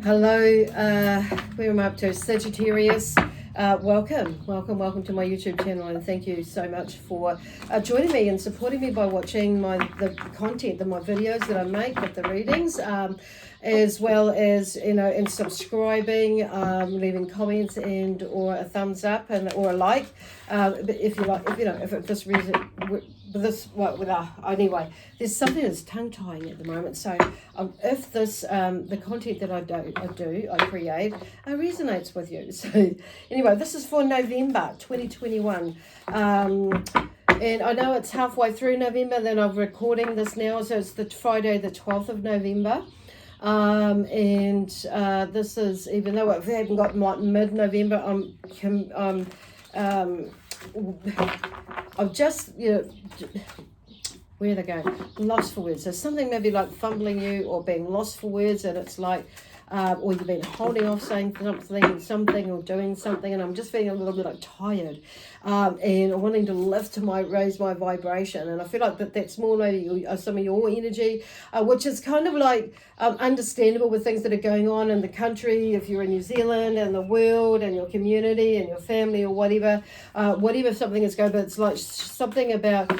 Hello, where am I up to? Sagittarius. Welcome to my YouTube channel, and thank you so much for joining me and supporting me by watching the content of my videos that I make with the readings, as well as, you know, and subscribing, leaving comments and or a thumbs up and or a like, but if you like, if this reason anyway, there's something that's tongue-tying at the moment, so if this the content that I create resonates with you. So anyway, this is for November 2021, and I know it's halfway through November, then I'm recording this now, so it's the Friday the 12th of November. This is, even though I haven't got mid-November, I've just, you know, where are they going? Lost for words. So something maybe like fumbling you or being lost for words, and it's like, or you've been holding off saying something or doing something, and I'm just feeling a little bit like tired, and wanting to raise my vibration, and I feel like that's more maybe some of your energy, which is kind of like understandable with things that are going on in the country, if you're in New Zealand and the world and your community and your family or whatever something is going, but it's like something about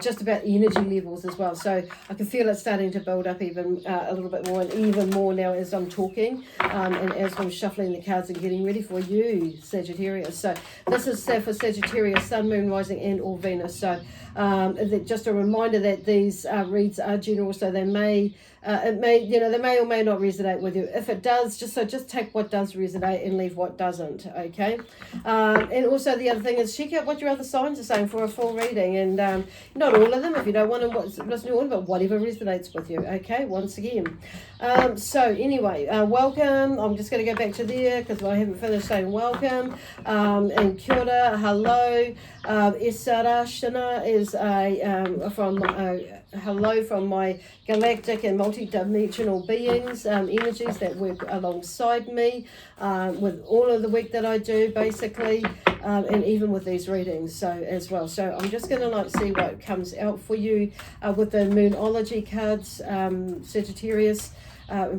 just about energy levels as well. So I can feel it starting to build up even a little bit more, and even more now as I'm talking, and as I'm shuffling the cards and getting ready for you, Sagittarius. So this is for Sagittarius, Sun, Moon, Rising, and or Venus. So just a reminder that these reads are general, so they may or may not resonate with you. If it does, just take what does resonate and leave what doesn't. Okay. And also the other thing is check out what your other signs are saying for a full reading, and not all of them if you don't want to listen to all, but whatever resonates with you. Okay. Once again. So anyway, welcome. I'm just going to go back to there because I haven't finished saying welcome. And kia ora, hello. Isarashana is hello from my galactic and multi-dimensional beings, energies that work alongside me with all of the work that I do, basically, and even with these readings, so as well. So I'm just going to see what comes out for you with the Moonology cards, Sagittarius.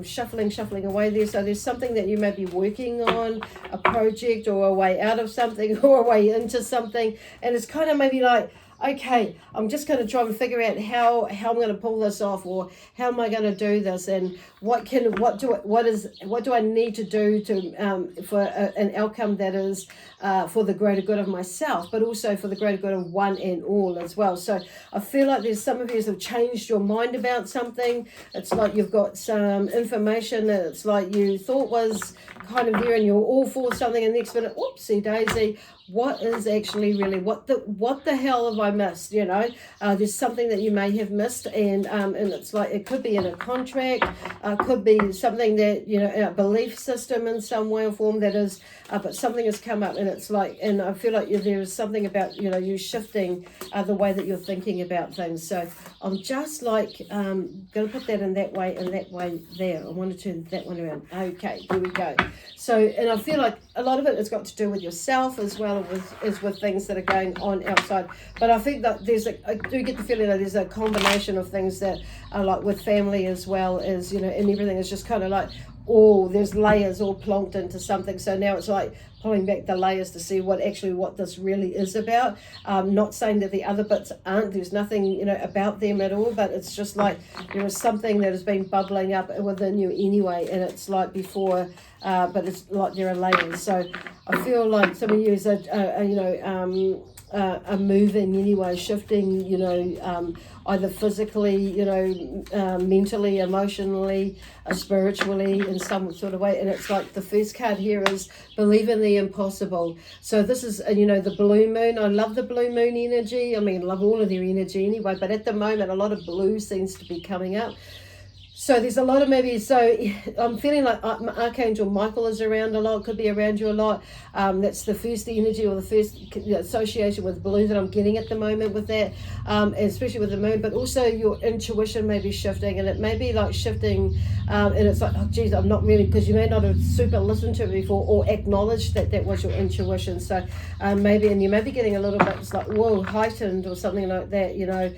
Shuffling away there. So there's something that you may be working on, a project or a way out of something or a way into something, and it's kind of maybe like, okay, I'm just going to try and figure out how I'm going to pull this off, or how am I going to do this, and what do I need to do to for an outcome that is for the greater good of myself, but also for the greater good of one and all as well. So I feel like there's some of you have changed your mind about something. It's like you've got some information that it's like you thought was kind of there, and you're all for something, and next minute, whoopsie daisy, what is actually really, what the hell have I missed? You know, there's something that you may have missed, and it's like, it could be in a contract, could be something that, you know, a belief system in some way or form that is, but something has come up, and it's like, and I feel like there is something about, you know, you shifting the way that you're thinking about things. So I'm just like going to put that in that way and that way there. I want to turn that one around. Okay, here we go. So, and I feel like a lot of it has got to do with yourself as well as with things that are going on outside. But I think that I do get the feeling that there's a combination of things that are like with family as well as, you know, and everything is just kind of like, oh, there's layers all plonked into something. So now it's like pulling back the layers to see what this really is about. Not saying that the other bits aren't, there's nothing, you know, about them at all, but it's just like there is something that has been bubbling up within you anyway, and it's like before, but it's like there are layers. So I feel like some of you are moving anyway, shifting, you know, either physically, you know, mentally, emotionally, spiritually, in some sort of way. And it's like the first card here is believe in the impossible. So this is, you know, the blue moon. I love the blue moon energy. I mean, love all of their energy anyway, but at the moment, a lot of blue seems to be coming up. So there's a lot of maybe, so I'm feeling like Archangel Michael is around a lot, could be around you a lot. That's the first energy or the first association with blue that I'm getting at the moment with that, and especially with the moon, but also your intuition may be shifting, and it may be like shifting, and it's like, oh geez, I'm not really, because you may not have super listened to it before or acknowledged that that was your intuition. So maybe, and you may be getting a little bit, it's like, whoa, heightened or something like that, you know.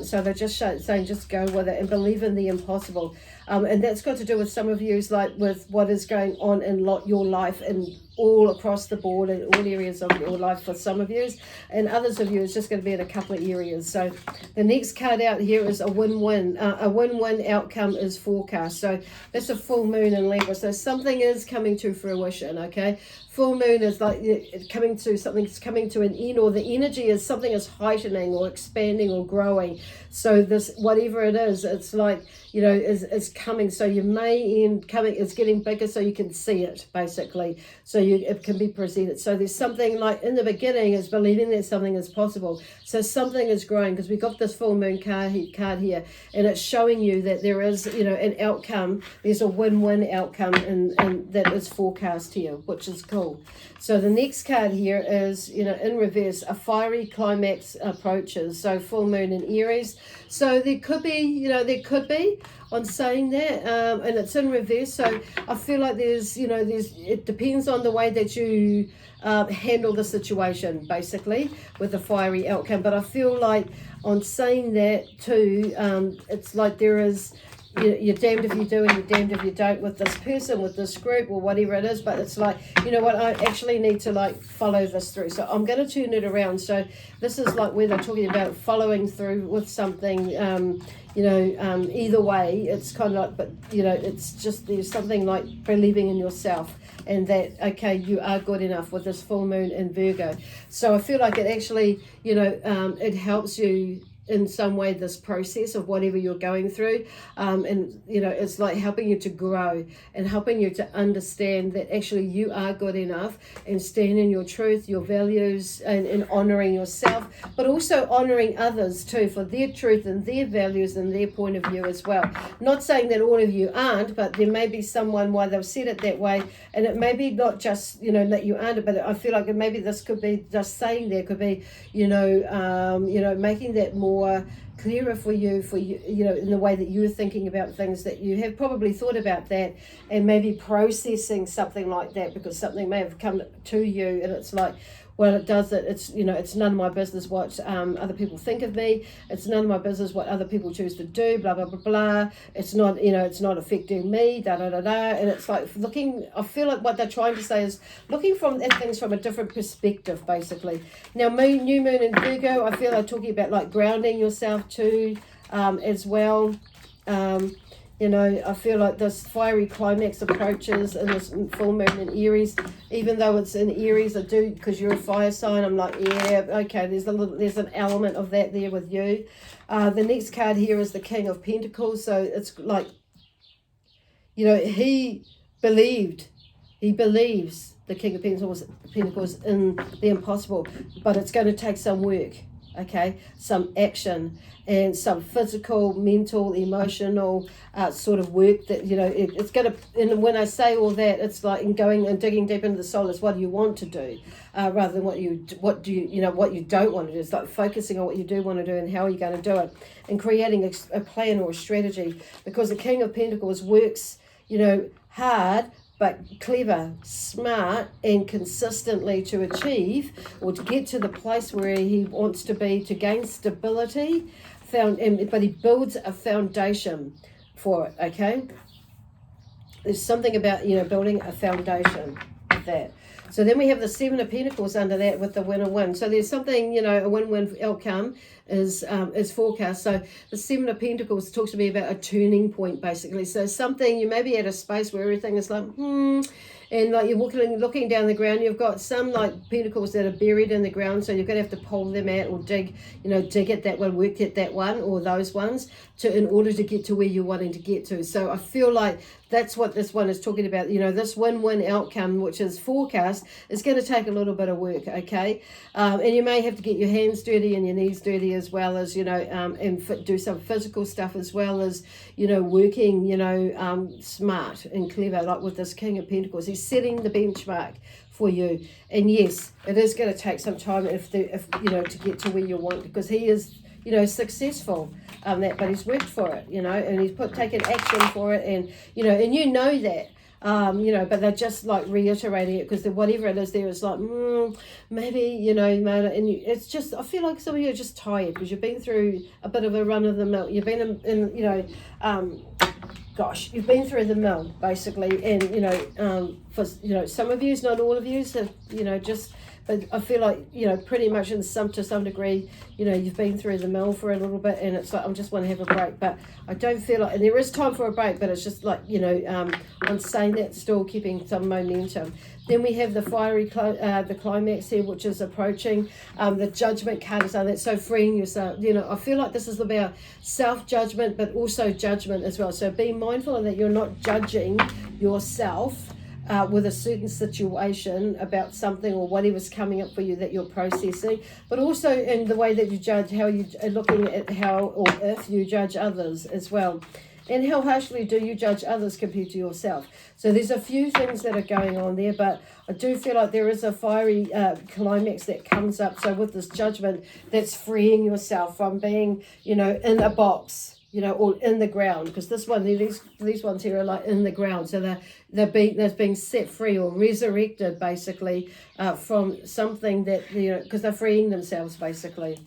So they're just saying, just go with it and believe in the impossible. possible. And that's got to do with some of you, like with what is going on in your life and all across the board in all areas of your life for some of you, and others of you it's just going to be in a couple of areas. So the next card out here is a win-win. A win-win outcome is forecast. So that's a full moon in Libra. So something is coming to fruition, okay? Full moon is like coming to something's coming to an end, or the energy is something is heightening or expanding or growing. So this, whatever it is, it's like, you know, is coming. So you may end coming, it's getting bigger so you can see it, basically. So it can be presented. So there's something like in the beginning is believing that something is possible. So something is growing, because we got this full moon card here, and it's showing you that there is, you know, an outcome. There's a win-win outcome and that is forecast here, which is cool. So the next card here is, you know, in reverse, a fiery climax approaches. So full moon in Aries. So there could be, you know, on saying that, and it's in reverse. So I feel like there's, you know, it depends on the way that you handle the situation, basically, with a fiery outcome. But I feel like on saying that too, it's like there is, you're damned if you do and you're damned if you don't with this person, with this group, or whatever it is. But it's like, you know what, I actually need to like follow this through. So I'm going to turn it around. So this is like where they're talking about following through with something, you know, either way, it's kind of like, but, you know, it's just, there's something like believing in yourself and that, okay, you are good enough with this full moon in Virgo. So I feel like it actually, you know, it helps you in some way, this process of whatever you're going through, and you know, it's like helping you to grow and helping you to understand that actually you are good enough, and stand in your truth, your values, and honoring yourself, but also honoring others too for their truth and their values and their point of view as well. Not saying that all of you aren't, but there may be someone why they've said it that way, and it may be not just, you know, that you aren't, but I feel like maybe this could be just saying there could be, you know, making that more clearer for you, you know, in the way that you're thinking about things, that you have probably thought about that and maybe processing something like that, because something may have come to you and it's like, well, it does it. It's, you know, it's none of my business what other people think of me. It's none of my business what other people choose to do, blah, blah, blah, blah. It's not, you know, it's not affecting me, da, da, da, da. And it's like looking, I feel like what they're trying to say is looking at things from a different perspective, basically. Now, new moon in Virgo, I feel like talking about like grounding yourself too, as well. You know, I feel like this fiery climax approaches in this full moon in Aries, even though it's in Aries, I do, because you're a fire sign, I'm like, yeah, okay, there's an element of that there with you. The next card here is the King of Pentacles, so it's like, you know, he believes, the King of Pentacles in the impossible, but it's going to take some work, okay, some action and some physical, mental, emotional sort of work that, you know, it's going to, and when I say all that, it's like going and digging deep into the soul is what do you want to do, rather than what you don't want to do. It's like focusing on what you do want to do and how are you going to do it, and creating a plan or a strategy, because the King of Pentacles works, you know, hard, but clever, smart, and consistently to achieve or to get to the place where he wants to be, to gain stability, but he builds a foundation for it, okay? There's something about, you know, building a foundation of that. So then we have the Seven of Pentacles under that with the win-win. So there's something, you know, a win-win outcome is forecast. So the Seven of Pentacles talks to me about a turning point, basically. So something, you may be at a space where everything is like, and like you're looking down the ground, you've got some like pentacles that are buried in the ground, so you're going to have to pull them out or dig at that one, work at that one or those ones in order to get to where you're wanting to get to. So I feel like that's what this one is talking about. You know, this win-win outcome, which is forecast, is going to take a little bit of work, okay? And you may have to get your hands dirty and your knees dirty, as well as, you know, and do some physical stuff, as well as, you know, working, you know, smart and clever, like with this King of Pentacles. He's setting the benchmark for you. And yes, it is going to take some time if you know, to get to where you want, because he is, you know, successful but he's worked for it, you know, and he's taken action for it, and you know, and you know that, you know, but they're just like reiterating it, because whatever it is there is like, maybe, you know, and it's just, I feel like some of you are just tired because you've been through a bit of a run of the mill. You've been in you know, gosh, you've been through the mill, basically. And, you know, for, you know, some of you, not all of you, have, you know, just, but I feel like, you know, pretty much to some degree, you know, you've been through the mill for a little bit, and it's like, I just want to have a break. But I don't feel like, and there is time for a break, but it's just like, you know, I'm saying that still keeping some momentum. Then we have the fiery, the climax here, which is approaching. The judgment card is on that, so freeing yourself. You know, I feel like this is about self-judgment, but also judgment as well. So be mindful that you're not judging yourself with a certain situation about something or whatever's coming up for you that you're processing, but also in the way that you judge, how you are looking at how or if you judge others as well. And how harshly do you judge others compared to yourself? So there's a few things that are going on there, but I do feel like there is a fiery climax that comes up. So with this judgment, that's freeing yourself from being, you know, in a box, you know, or in the ground. Because this one, these ones here are like in the ground. So they're being set free or resurrected, basically, from something that, you know, because they're freeing themselves, basically.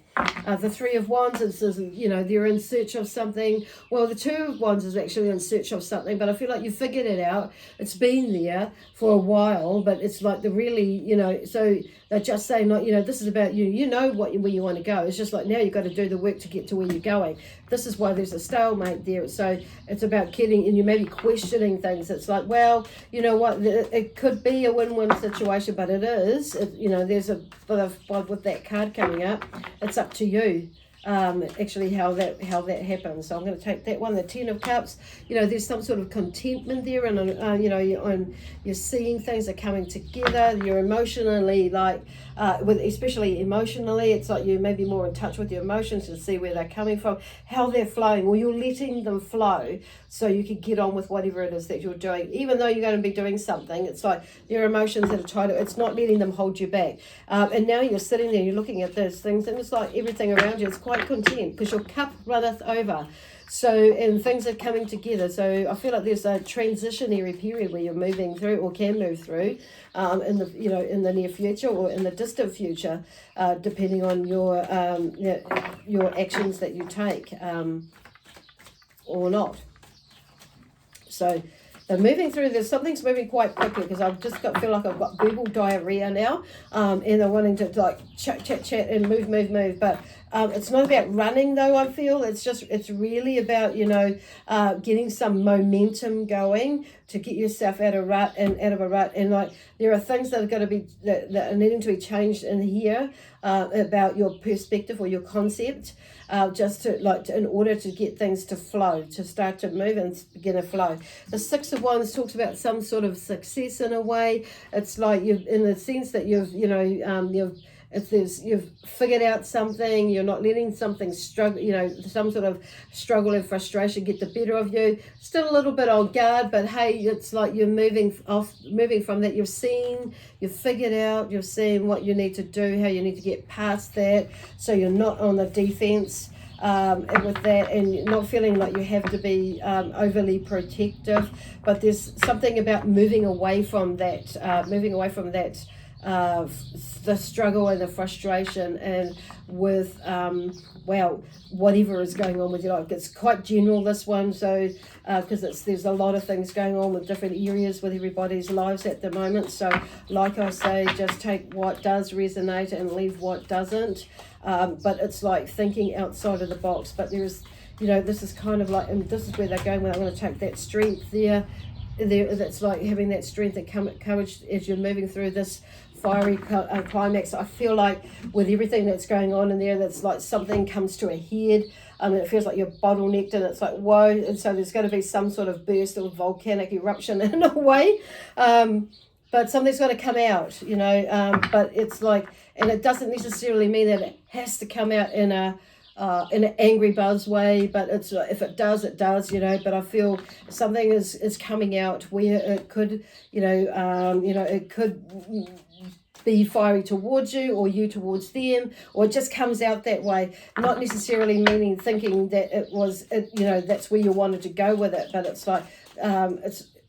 The Three of Wands is, you know, they're in search of something. Well, the Two of Wands is actually in search of something, but I feel like you figured it out. It's been there for a while, but it's like the really, you know, so they're just saying, like, you know, this is about you. You know where you want to go. It's just like now you've got to do the work to get to where you're going. This is why there's a stalemate there. So it's about getting, and you may be questioning things. It's like, well, you know what, it could be a win-win situation, but it is, you know, there's a bit of, with that card coming up, it's up to you actually how that happens. So I'm going to take that one, the Ten of Cups. You know, there's some sort of contentment there, and you know, you're seeing things are coming together. You're emotionally, like especially emotionally, it's like you may be more in touch with your emotions and see where they're coming from, how they're flowing. Well, you're letting them flow so you can get on with whatever it is that you're doing. Even though you're going to be doing something, it's like your emotions that are trying to, it's not letting them hold you back. And now you're sitting there, you're looking at those things, and it's like everything around you is quite content because your cup runneth over. So, and things are coming together. So I feel like there's a transitionary period where you're moving through or can move through in the, you know, in the near future or in the distant future, depending on your actions that you take or not. So they're moving through, something's moving quite quickly because I've just feel like I've got verbal diarrhea now, and they're wanting to like chat and move. But it's not about running though, I feel. It's really about, you know, getting some momentum going to get yourself out of a rut. And like there are things that are going to be, that are needing to be changed in here about your perspective or your concept. Just to in order to get things to flow, to start to move and begin to flow. The Six of Wands talks about some sort of success in a way. It's like you've, in the sense that you've figured out something, you're not letting something struggle, you know, some sort of struggle and frustration get the better of you. Still a little bit on guard, but hey, it's like you're moving from that. You've figured out, you've seen what you need to do, how you need to get past that, so you're not on the defense with that, and you're not feeling like you have to be overly protective. But there's something about moving away from that, the struggle and the frustration, and with well, whatever is going on with your life. It's quite general, this one, so because there's a lot of things going on with different areas with everybody's lives at the moment. So like I say, just take what does resonate and leave what doesn't. But it's like thinking outside of the box. But there's, you know, this is kind of like, and this is where they're going with. I'm going to take that strength there. That's like having that strength and courage as you're moving through this fiery climax. I feel like with everything that's going on in there, that's like something comes to a head. It feels like you're bottlenecked, and it's like, whoa. And so there's going to be some sort of burst or volcanic eruption in a way. But something's got to come out, you know. But it's like, and it doesn't necessarily mean that it has to come out in an angry buzz way, but it's, if it does, it does, you know. But I feel something is coming out where it could, it could be fiery towards you, or you towards them, or it just comes out that way. Not necessarily thinking that that's where you wanted to go with it, but it's like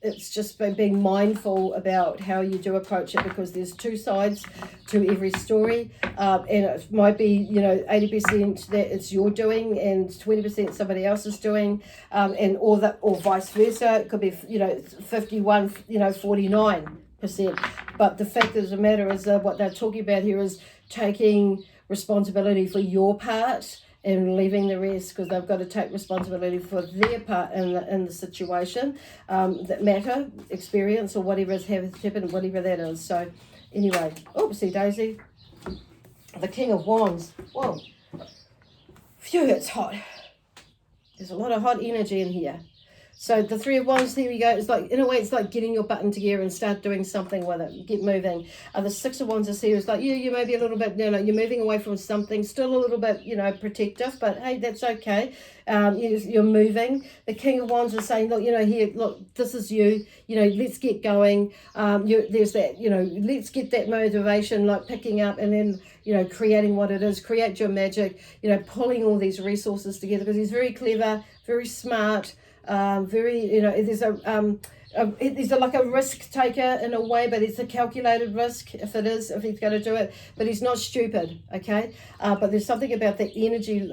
it's just being mindful about how you do approach it, because there's two sides to every story, and it might be, you know, 80% that it's you're doing and 20% somebody else is doing, and or vice versa. It could be, you know, 51, you know, 49%. But the fact of the matter is what they're talking about here is taking responsibility for your part and leaving the rest, because they've got to take responsibility for their part in the situation, that matter, experience, or whatever has happened, whatever that is. So anyway, oopsie daisy, the King of Wands. Whoa, phew, it's hot. There's a lot of hot energy in here. So the Three of Wands, here we go. It's like, in a way, it's like getting your button together and start doing something with it. Get moving. The Six of Wands is here. It's like, you may be a little bit, you know, you're moving away from something, still a little bit, you know, protective, but hey, that's okay. You're moving. The King of Wands is saying, look, you know, here, look, this is you. You know, let's get going. There's that, you know, let's get that motivation, like picking up and then, you know, creating what it is. Create your magic. You know, pulling all these resources together, because he's very clever, very smart. Very, you know, there's like a risk taker in a way, but it's a calculated risk if he's going to do it. But he's not stupid, okay? But there's something about the energy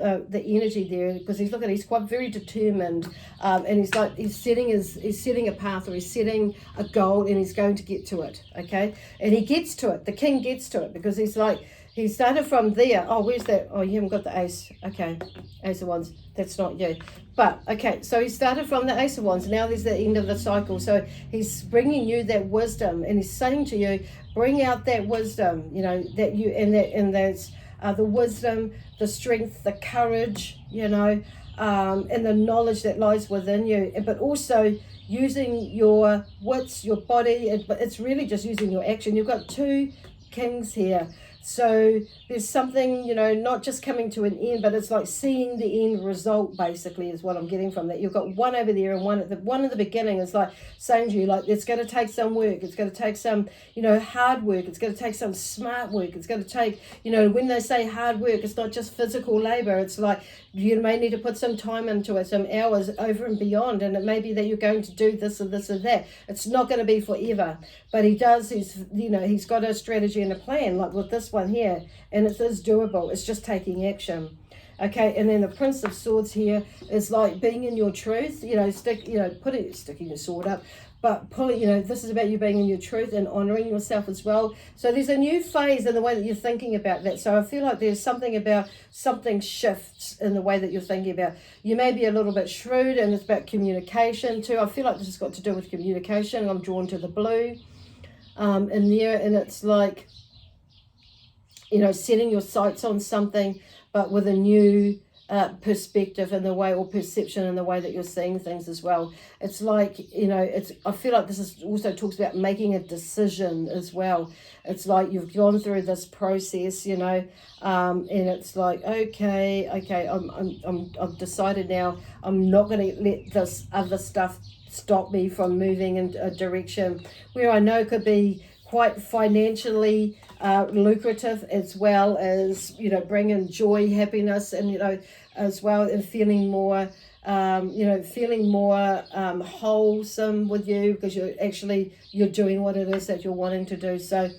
there, because he's quite very determined, and he's setting a path, or he's setting a goal, and he's going to get to it, okay? And he gets to it. The king gets to it, because he's like, he started from there. Oh, where's that? Oh, you haven't got the ace. Okay, Ace of Wands. That's not you. But, okay, so he started from the Ace of Wands. Now there's the end of the cycle. So he's bringing you that wisdom, and he's saying to you, bring out that wisdom, you know, that you, and that's the wisdom, the strength, the courage, you know, and the knowledge that lies within you. But also using your wits, your body, but it's really just using your action. You've got two kings here. So there's something, you know, not just coming to an end, but it's like seeing the end result, basically, is what I'm getting from that. You've got one over there, and one at the beginning is like saying to you, like, it's going to take some work. It's going to take some, you know, hard work. It's going to take some smart work. It's going to take, you know, when they say hard work, it's not just physical labor. It's like you may need to put some time into it, some hours over and beyond. And it may be that you're going to do this or this or that. It's not going to be forever. But he's got a strategy and a plan, like with this one here, and it is doable. It's just taking action. Okay, and then the Prince of Swords here is like being in your truth, you know, sticking your sword up, but pulling, you know, this is about you being in your truth and honoring yourself as well. So there's a new phase in the way that you're thinking about that. So I feel like there's something about something shifts in the way that you're thinking about. You may be a little bit shrewd, and it's about communication too. I feel like this has got to do with communication. I'm drawn to the blue in there, and it's like, you know, setting your sights on something, but with a new perspective in the way, or perception in the way that you're seeing things as well. It's like, you know, I feel like this is also talks about making a decision as well. It's like you've gone through this process, you know, and it's like, okay, I've decided now I'm not going to let this other stuff stop me from moving in a direction where I know could be quite financially lucrative, as well as, you know, bringing joy, happiness, and, you know, as well, and feeling more wholesome with you, because you're doing what it is that you're wanting to do. So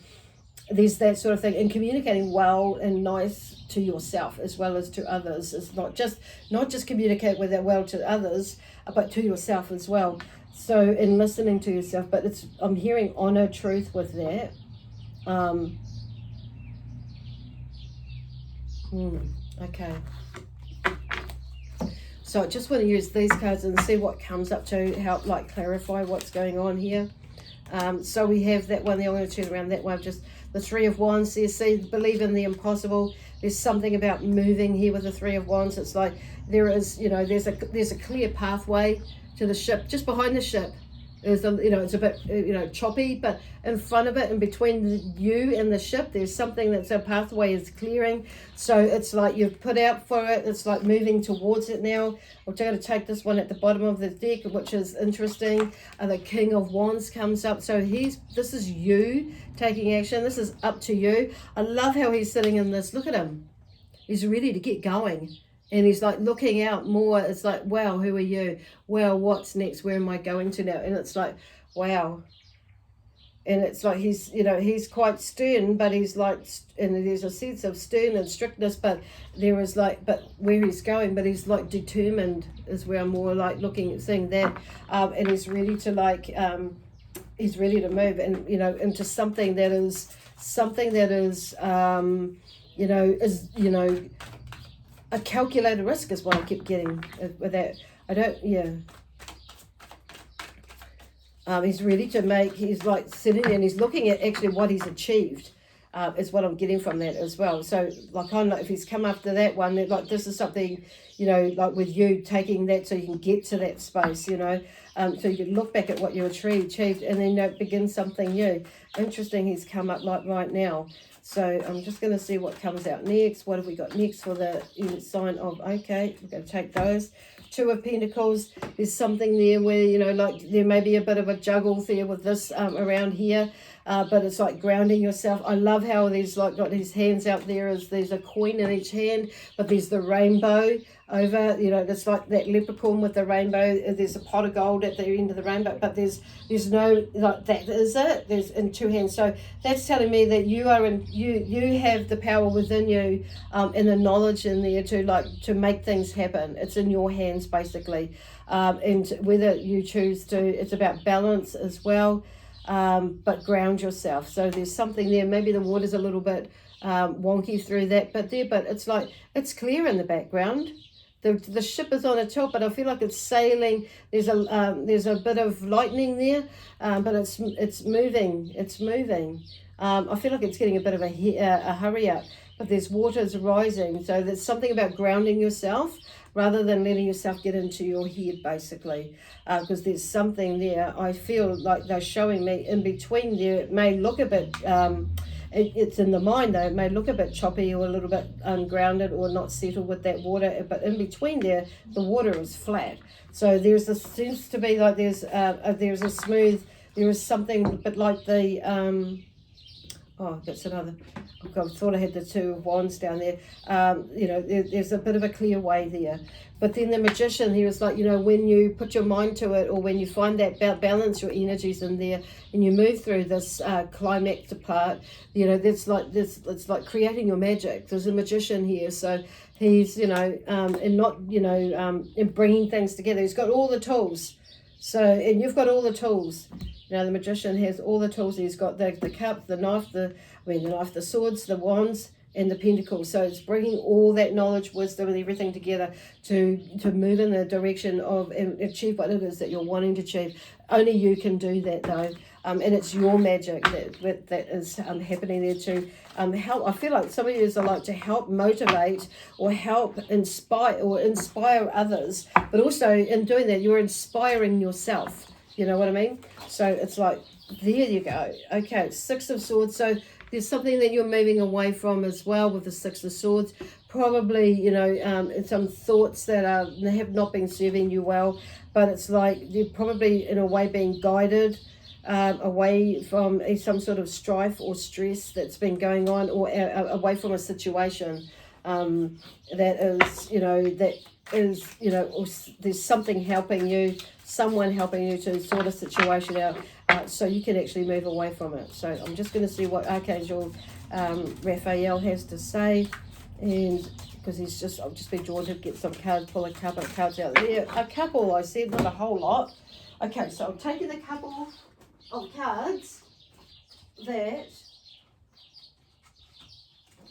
there's that sort of thing, and communicating well and nice to yourself as well as to others. It's not just communicate with that well to others, but to yourself as well. So in listening to yourself, but I'm hearing honor, truth with that. Okay. So I just want to use these cards and see what comes up to help like clarify what's going on here. So we have that one there. I'm going to turn around that one. Just the Three of Wands there. See, believe in the impossible. There's something about moving here with the Three of Wands. It's like there is, you know, there's a clear pathway to the ship. Just behind the ship is it's a bit, you know, choppy, but in front of it and between you and the ship, there's something that's a pathway is clearing. So it's like you've put out for it. It's like moving towards it now. We're going to take this one at the bottom of the deck, which is interesting. The King of Wands comes up. So this is you taking action. This is up to you. I love how he's sitting in this. Look at him. He's ready to get going. And he's like looking out more. It's like, wow, who are you? Well, what's next? Where am I going to now? And it's like, wow. And it's like he's, you know, he's quite stern, but he's like, and there's a sense of stern and strictness, but there is like, but where he's going, but he's like determined is where I'm more like looking at seeing that. And he's ready to like, he's ready to move and, you know, into something that is, you know, a calculated risk is what I keep getting with that. I don't, yeah. He's ready to make, he's like sitting and he's looking at actually what he's achieved, is what I'm getting from that as well. So like, I'm like, if he's come after that one, like this is something, you know, like with you taking that so you can get to that space, you know, so you can look back at what you achieved and then, you know, begin something new. Interesting, he's come up like right now. So I'm just going to see what comes out next. What have we got next for the sign of, okay, we're going to take those. Two of Pentacles, there's something there where, you know, like there may be a bit of a juggle there with this around here, but it's like grounding yourself. I love how there's like got his hands out there, as there's a coin in each hand, but there's the rainbow over, you know, it's like that leprechaun with the rainbow. There's a pot of gold at the end of the rainbow, but there's no, like, that is it, there's in two hands. So that's telling me that you are in, you have the power within you, and the knowledge in there to like to make things happen. It's in your hands basically, and whether you choose to, it's about balance as well, but ground yourself. So there's something there, maybe the water's a little bit wonky through that bit there, but it's like it's clear in the background. The ship is on a tilt, but I feel like it's sailing. There's a bit of lightning there, but it's moving. It's moving. I feel like it's getting a bit of a hurry up, but there's waters rising. So there's something about grounding yourself rather than letting yourself get into your head, basically, because there's something there. I feel like they're showing me in between there. It may look a bit. It's in the mind though, it may look a bit choppy or a little bit ungrounded or not settled with that water, but in between there, the water is flat. So there's a sense to be like there's a smooth, there is something a bit like the, oh, that's another, I thought I had the Two of Wands down there. You know, there's a bit of a clear way there. But then the Magician, he was like, you know, when you put your mind to it, or when you find that balance your energies in there, and you move through this climax part, you know, that's like this. It's like creating your magic. There's a Magician here, so he's, you know, and not, you know, in bringing things together. He's got all the tools. So, and you've got all the tools. You know, the Magician has all the tools. He's got the cup, the knife, the knife, the swords, the wands, and the pentacles. So it's bringing all that knowledge, wisdom, and everything together to move in the direction of and achieve what it is that you're wanting to achieve. Only you can do that, though. And it's your magic that is happening there to help. I feel like some of you are like to help motivate or help inspire others, but also in doing that, you're inspiring yourself. You know what I mean? So it's like, there you go. Okay, Six of Swords. So there's something that you're moving away from as well with the Six of Swords. Probably, you know, some thoughts that have not been serving you well, but it's like you're probably in a way being guided away from some sort of strife or stress that's been going on, or away from a situation that is, you know, or there's something helping you, someone helping you to sort a situation out, so you can actually move away from it. So I'm just going to see what Archangel Raphael has to say, and because I've just been drawn to get some cards, pull a couple of cards out there. A couple, I said, not a whole lot. Okay, so I'm taking the couple of cards that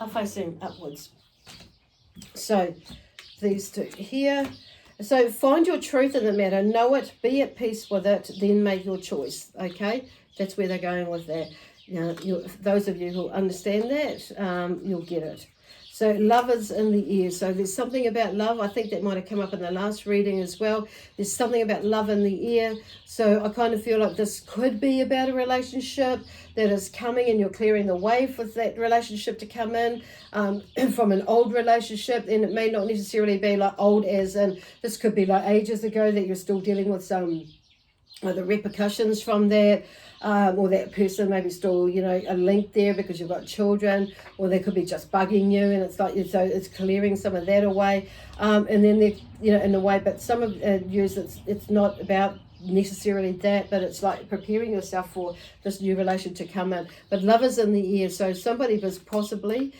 are facing upwards. So these two here. So find your truth in the matter, know it, be at peace with it, then make your choice. Okay, that's where they're going with that. You know, those of you who understand that, you'll get it. So love is in the air. So there's something about love. I think that might have come up in the last reading as well. There's something about love in the air. So I kind of feel like this could be about a relationship that is coming, and you're clearing the way for that relationship to come in from an old relationship. And it may not necessarily be like old as in, this could be like ages ago that you're still dealing with some the repercussions from that, or that person maybe still, you know, a link there because you've got children, or they could be just bugging you, and it's like, so it's clearing some of that away, and then they, you know, in a way, but some of you, it's not about necessarily that, but it's like preparing yourself for this new relation to come in. But love is in the air, so somebody was possibly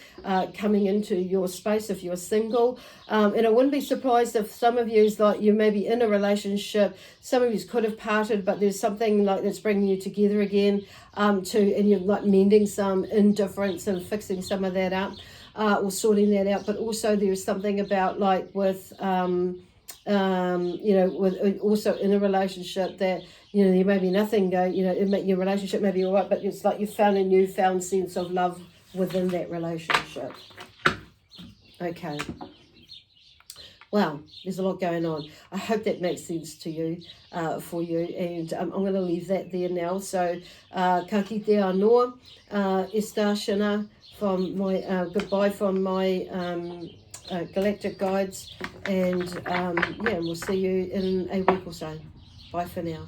coming into your space if you're single, and I wouldn't be surprised if some of you, like, you may be in a relationship, some of you could have parted, but there's something like that's bringing you together again, and you're like mending some indifference and fixing some of that up, or sorting that out. But also there's something about, like, with you know, with also in a relationship that, you know, there may be nothing going, you know, your relationship may be all right, but it's like you found a newfound sense of love within that relationship. Okay. Wow, there's a lot going on. I hope that makes sense to you, for you, and I'm going to leave that there now. So, ka kite anō, Estashana, from my, goodbye from my galactic guides, and yeah, we'll see you in a week or so. Bye for now.